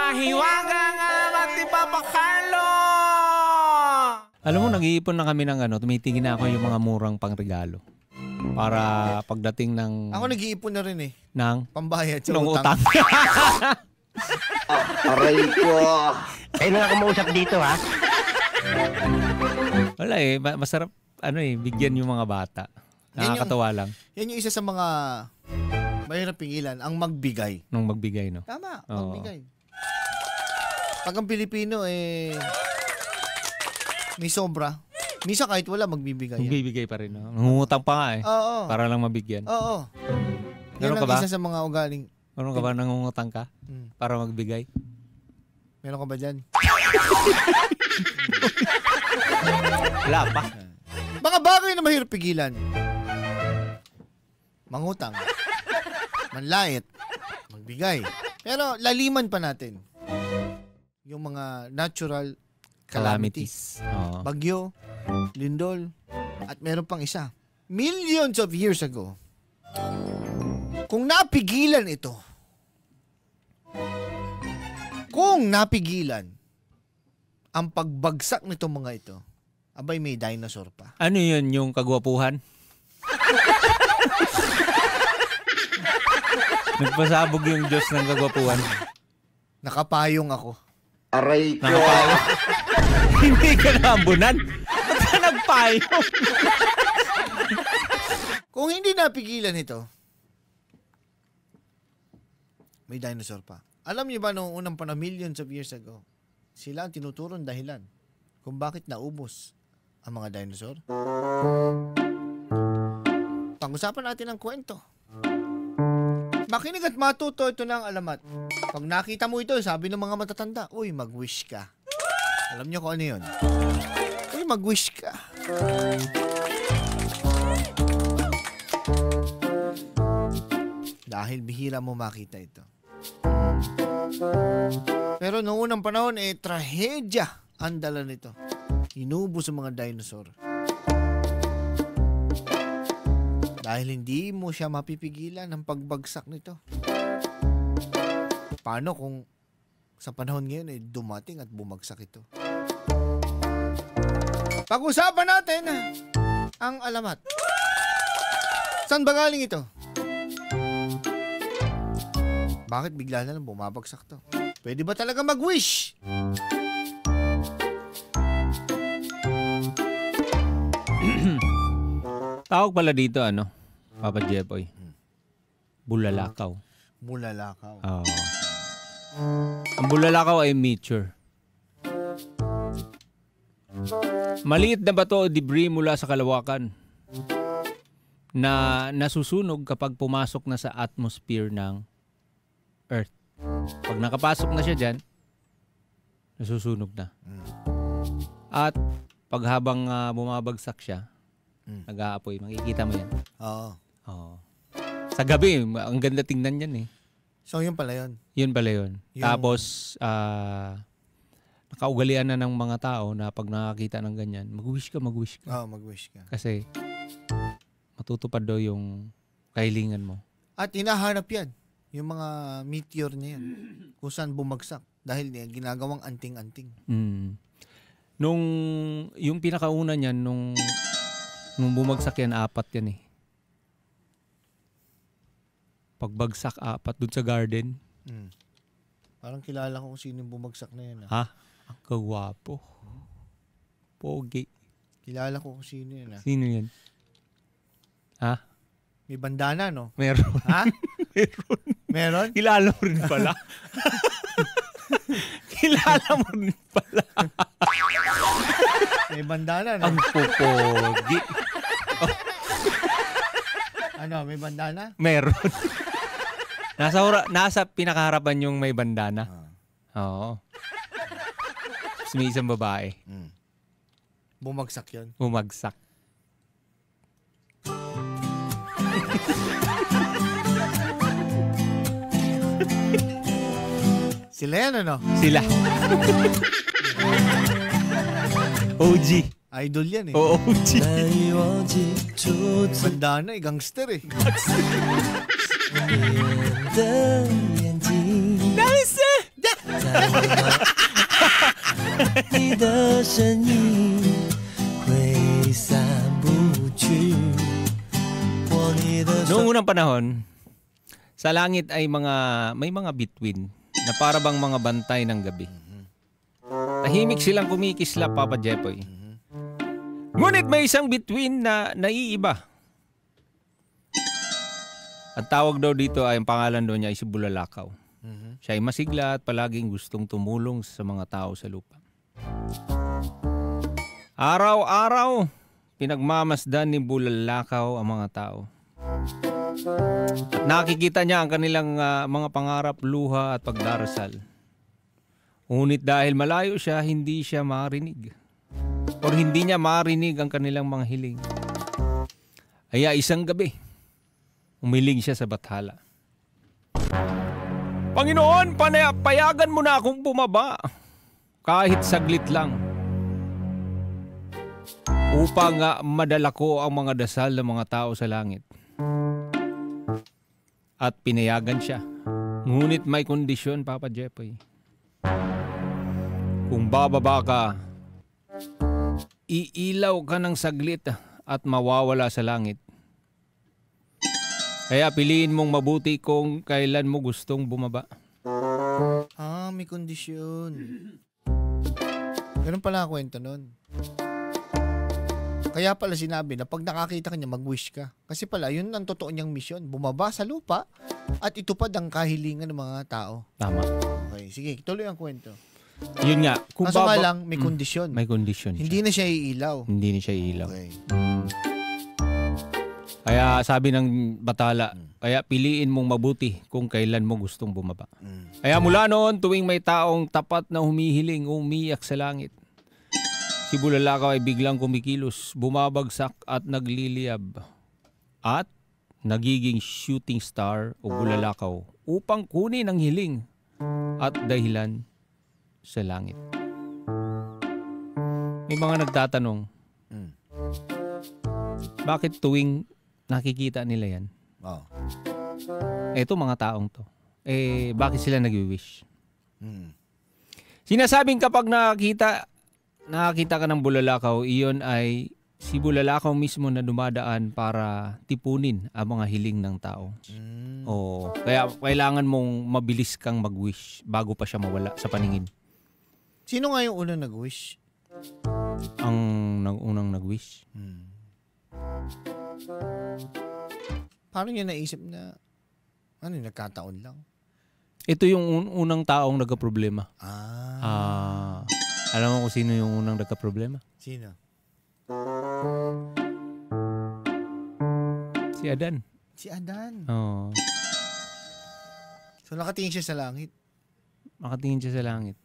Hiwaga nga matipapakalo! Alam mo, nag-iipon na kami ng tumitingin na ako yung mga murang pangregalo. Para pagdating ng... Ako nag-iipon na rin eh. Ng? Pambayad sa utang. Aray ko. Kayo na ako mausap dito, ha? Wala eh. Masarap, bigyan yung mga bata. Nakakatawa lang. Yan yung isa sa mga mahirap pingilan, ang magbigay. Nung magbigay, no? Tama, magbigay. Pag ang Pilipino, may sobra. Misa kahit wala, magbibigay. Magbibigay pa rin, no? Nangungutang pa nga eh. Oo. Para lang mabigyan. Oo. Yan ang isa sa mga ugaling. Meron ka ba nangungutang ka? Para magbigay? Meron ka ba dyan? Wala pa. Mga bagay na mahirap pigilan. Mangutang. Manlait. Magbigay. Pero laliman pa natin. Yung mga natural calamities. Bagyo, lindol, at meron pang isa. Millions of years ago, kung napigilan ito, ang pagbagsak nitong mga ito, abay may dinosaur pa. Ano yun, yung kagwapuhan? Nagpasabog yung Diyos ng kagwapuhan. Nakapayong ako. Aray ko. Nakapayong? Hindi ka naambunan. Ba't ka nagpayong? Kung hindi napigilan ito, may dinosaur pa. Alam niyo ba noong unang panahon, millions of years ago, sila ang tinuturong dahilan kung bakit naubos ang mga dinosaur? Pag-usapan natin ang kwento. Makinig at matuto, ito na ang alamat. Pag nakita mo ito, sabi ng mga matatanda, uy, mag-wish ka. Alam niyo kung ano yun? Uy, mag-wish ka. Dahil bihira mo makita ito. Pero noong unang panahon, trahedya ang dala nito. Inubos ang mga dinosaur. Dahil hindi mo siya mapipigilan ng pagbagsak nito. Paano kung sa panahon ngayon dumating at bumagsak ito? Pag-usapan natin ang alamat. Saan ba galing ito? Bakit bigla na lang bumabagsak to? Pwede ba talaga mag-wish? Tawag pala dito, Papa Jepoy. Bulalakaw. Bulalakaw. Oo. Ang bulalakaw ay meteor. Maliit na bato o debris mula sa kalawakan na nasusunog kapag pumasok na sa atmosphere ng Earth. Pag nakapasok na siya dyan, nasusunog na. At pag habang bumabagsak siya, nag-aapoy. Makikita mo yan. Oo. Sa gabi, ang ganda tingnan yan eh. So, yun pala yun? Yun pala yun. Tapos, nakaugalian na ng mga tao na pag nakakita ng ganyan, mag-wish ka. Oo, mag-wish ka. Kasi, matutupad daw yung kahilingan mo. At hinahanap yan. Yung mga meteor niya yan. Kung saan bumagsak. Dahil ginagawang anting-anting. Yung pinakauna niyan, nung bumagsak yan, 4 yan eh. Pagbagsak 4 dun sa garden. Parang kilala ko kung sino yung bumagsak na yan. Ha? Ang kagwapo. Pogi. Kilala ko kung sino yan. Sino yan? Ha? May bandana, no? Meron. Ha? Meron? Kilala mo rin pala. Kilala mo rin pala. May bandana, no? Ang popogi. Ano, may bandana? Meron. Nasa pinakaharapan yung may bandana. Oo. Tapos may isang babae. Bumagsak yun? Bumagsak. Sila yan, ano? Sila. OG. Idol yan eh. Oo, OG. Bandana eh, gangster eh. panahon, sa langit ay may mga bituin na para bang mga bantay ng gabi. Tahimik silang kumikislap, Papa Jepoy. Ngunit may isang bituin na naiiba. Ang tawag daw dito ay, ang pangalan daw niya ay si Bulalakaw. Siya ay masigla at palaging gustong tumulong sa mga tao sa lupa. Araw-araw, pinagmamasdan ni Bulalakaw ang mga tao. At nakikita niya ang kanilang mga pangarap, luha at pagdarasal. Ngunit dahil malayo siya, hindi siya marinig. O hindi niya marinig ang kanilang mga hiling. Kaya isang gabi, umiling siya sa bathala. Panginoon, payagan mo na akong bumaba. Kahit saglit lang. Upang madala ko ang mga dasal ng mga tao sa langit. At pinayagan siya. Ngunit may kondisyon, Papa Jepoy. Kung bababa ka, iilaw ka ng saglit at mawawala sa langit. Kaya piliin mong mabuti kung kailan mo gustong bumaba. May kondisyon. Ganun pala ang kwento nun. Kaya pala sinabi na pag nakakita ka niya, mag-wish ka. Kasi pala, yun ang totoo niyang misyon. Bumaba sa lupa at itupad ang kahilingan ng mga tao. Tama. Okay, sige, tuloy ang kwento. Yun nga. Kaso nga lang, may kondisyon. May kondisyon siya. Hindi na siya iilaw. Hindi na siya iilaw. Okay. Kaya sabi ng batala, kaya piliin mong mabuti kung kailan mo gustong bumaba. Kaya mula noon, tuwing may taong tapat na humihiling, umiyak sa langit, si Bulalakaw ay biglang kumikilos, bumabagsak at nagliliyab. At nagiging shooting star o Bulalakaw upang kunin ang hiling at dahilan sa langit. May mga nagtatanong, bakit tuwing nakikita nila yan? Eto mga taong to. Bakit sila nag-wish? Sinasabing kapag nakakita ka ng Bulalakaw, iyon ay si Bulalakaw mismo na dumadaan para tipunin ang mga hiling ng tao. Kaya kailangan mong mabilis kang mag-wish bago pa siya mawala sa paningin. Sino nga yung unang nag-wish? Ang unang nag-wish? Paano niya naisip na nagkataon lang? Ito yung unang taong nagka-problema. Alam mo kung sino yung unang nagka-problema? Sino? Si Adan. Si Adan. Oo. So nakatingin siya sa langit. Nakatingin siya sa langit.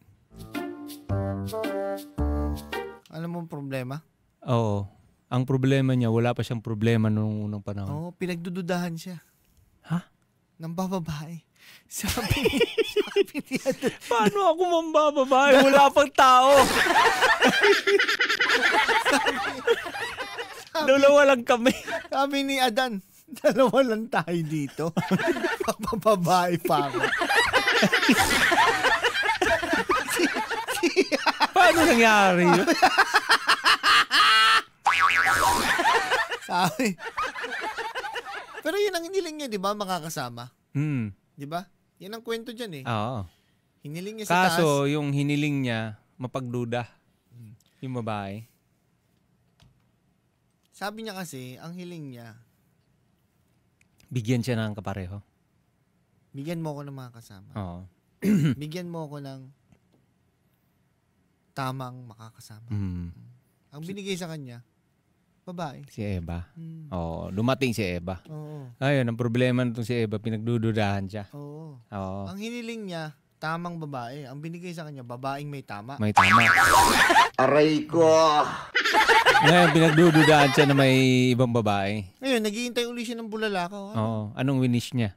Alam mo ang problema? Oo. Ang problema niya, wala pa siyang problema noong unang panahon. Pinagdududahan siya. Ha? Nang bababae. Sabi ni Adan. Paano ako mambababae? Wala pang tao. Dalawa lang kami. Sabi ni Adan, dalawa lang tayo dito. Bababae pa ako. Paano nangyari yun? Sabi. Pero yun ang hiniling niya, di ba? Makakasama. Di ba? Yan ang kwento dyan eh. Oo. Hiniling niya sa taas. Kaso, yung hiniling niya, mapagduda. Yung babae. Sabi niya kasi, ang hiling niya, bigyan siya ng kapareho. bigyan mo ako ng mga kasama. Oo. Bigyan mo ako ng tamang makakasama. Ang binigay sa kanya, babae. Si Eva. Oo, dumating si Eva. Oo. Ayun, ang problema nitong si Eva, pinagdududahan siya. Oo. Oo. Ang hiniling niya, tamang babae. Ang binigay sa kanya, babaeng may tama. May tama. Aray ko! Ngayon, pinagdududahan siya na may ibang babae. Ngayon, naghihintay uli siya ng Bulalakaw. Oo. Anong winish niya?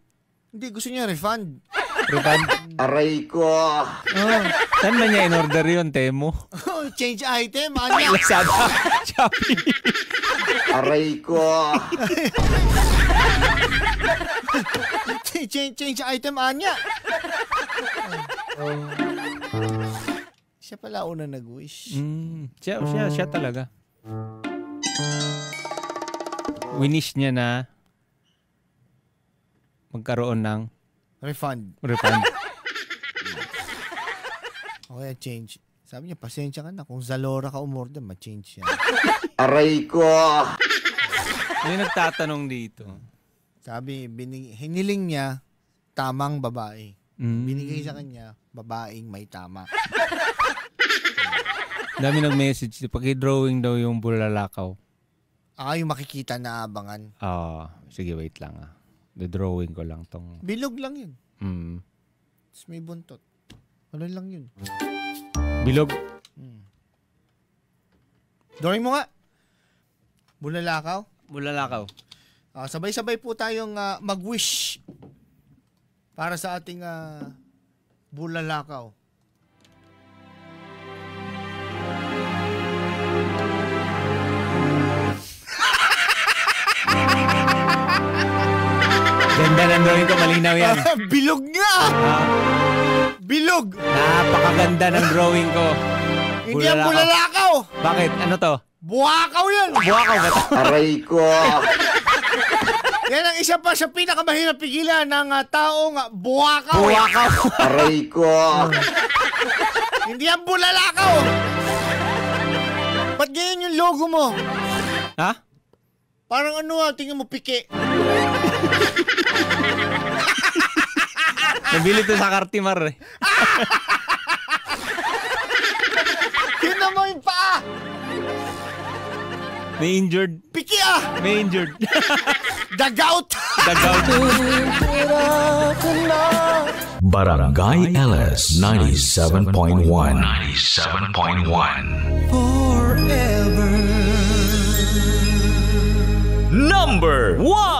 Hindi, gusto niya refund. Refund? Aray ko! Saan na niya in-order yun, Temo? Change item, anya. Lazada. Shopee. Aray ko! change item, anya. Siya pala una nag-wish. Siya talaga. Winish niya na magkaroon ng Refund. O kaya change. Sabi niya, pasensya ka na. Kung Zalora ka umorder, ma-change yan. Aray ko. May nagtatanong dito. Sabi, hiniling niya, tamang babae. Binigay sa kanya, babaeng may tama. Dami nag-message. Paki-drawing daw yung bulalakaw. Yung makikita na abangan. Sige, wait lang. The-drawing ko lang tong... Bilog lang yun. Tapos may buntot. Ano lang yun? Bilog. Drawing mo nga. Bulalakaw. Sabay-sabay po tayong mag-wish para sa ating bulalakaw. Ganda ng drawing ko, malinaw yan. Bilog nga! Bilog! Napakaganda ng drawing ko. Hindi ang bulalakaw! Bakit? Ano to? Buwakaw yan! Buwakaw ba to? Aray ko. Yan ang isa pa sa pinakamahirap pigilan ng taong buwakaw. Aray ko. Hindi ang bulalakaw! Ba't ganyan yung logo mo? Ha? Parang tingin mo piki. Nabili to sa Cartimar eh. Yun naman yung paa. May injured. Piki May injured. Dagout. Barangay LS 97.1. Forever. Number 1.